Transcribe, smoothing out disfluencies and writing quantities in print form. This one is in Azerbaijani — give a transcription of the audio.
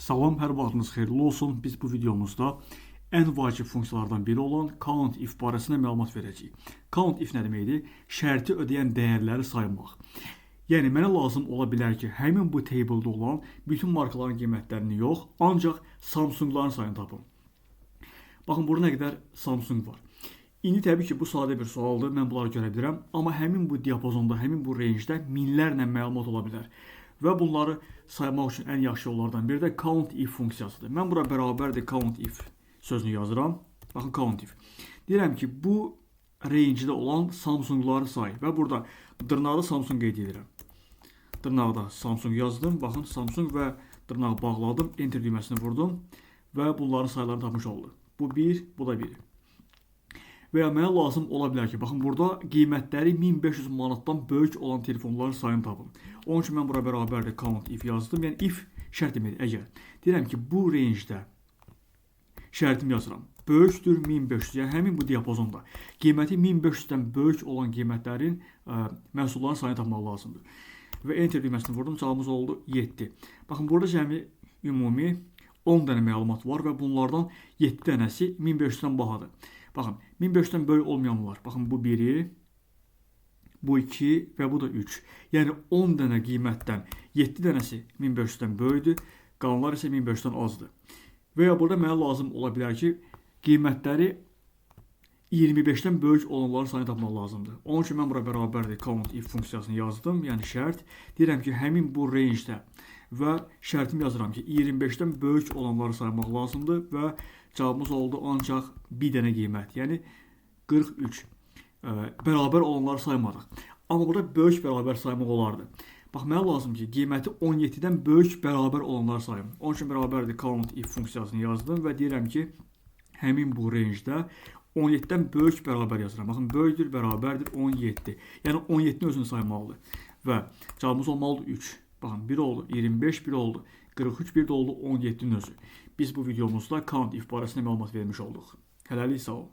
Salam, hər vaxtınız xeyirli olsun. Biz bu videomuzda ən vacib funksiyalardan biri olan count if barəsində məlumat verəcəyik. Count if nə deməkdir? Şərti ödəyən dəyərləri saymaq. Yəni mənə lazım ola bilər ki, həmin bu table'da olan bütün markaların qiymətlərini yox, ancaq Samsungların sayını tapım. Baxın, burada nə qədər Samsung var. İndi təbii ki, bu sadə bir sualdır, mən bunları görə bilirəm, amma həmin bu diapazonda, həmin bu rangedə minlərlə məlumat ola bilər. Və bunları saymaq üçün ən yaxşı yollardan biri də count if funksiyasıdır. Mən bura bərabərdir count if sözünü yazıram. Baxın, count if. Deyirəm ki, bu rangedə olan Samsungları say və burada dırnaqda Samsung qeyd edirəm. Dırnaqda Samsung yazdım. Baxın, Samsung və dırnağı bağladım. Enter düyməsini vurdum və bunların saylarını tapmış oldu. Bu 1, bu da 1. Və ya mənə lazım ola bilər ki, baxın, burada qiymətləri 1500 manatdan böyük olan telefonların sayını tapın. Onun üçün mən bura bərabərdir count if yazdım. Yəni if şərt deməkdir. Əgər deyirəm ki, bu rangedə şərtimi yazıram. Böyükdür 1500. Yəni həmin bu diapazonda qiyməti 1500-dən böyük olan qiymətlərin məhsulların sayını tapmaq lazımdır. Və enter düyməsini vurdum. Cavabımız oldu 7. Baxın, burada cəmi ümumi 10 dənə məlumat var və bunlardan 7 dənəsi 1500-dən bahadır. Baxın, 1500-dən böyük olmayanlar. Baxın, bu biri, bu 2 və bu da 3. Yəni 10 dənə qiymətdən 7 dənəsi 1500-dən böyükdür, qalanlar isə 1500-dən azdır. Və ya burada mənə lazım ola bilər ki, qiymətləri 25-dən böyük olanların sayını tapmaq lazımdır. Onun üçün mən bura bərabərdir count if funksiyasını yazdım, yəni şərt. Deyirəm ki, həmin bu rangedə və şərtimi yazıram ki, 25-dən böyük olanları saymaq lazımdır və cavabımız oldu ancaq bir dənə qiymət, yəni 43. Bərabər olanları saymadıq. Amma burada böyük bərabər saymaq olardı. Bax, mənə lazım ki, qiyməti 17-dən böyük bərabər olanları sayım. Onun üçün bərabərdir count if funksiyasını yazdım və deyirəm ki, həmin bu rangedə 17-dən böyük bərabər yazıram. Baxın, böyükdür, bərabərdir 17. Yəni 17-ni özünü saymalıdır. Və cavabımız olmalıdır 3. Baxın, 1 oldu, 25, 1 oldu, 43, 1 də oldu 17-nin özü. Biz bu videomuzda count if barəsində məlumat vermiş olduq. Hələlik sağ olun.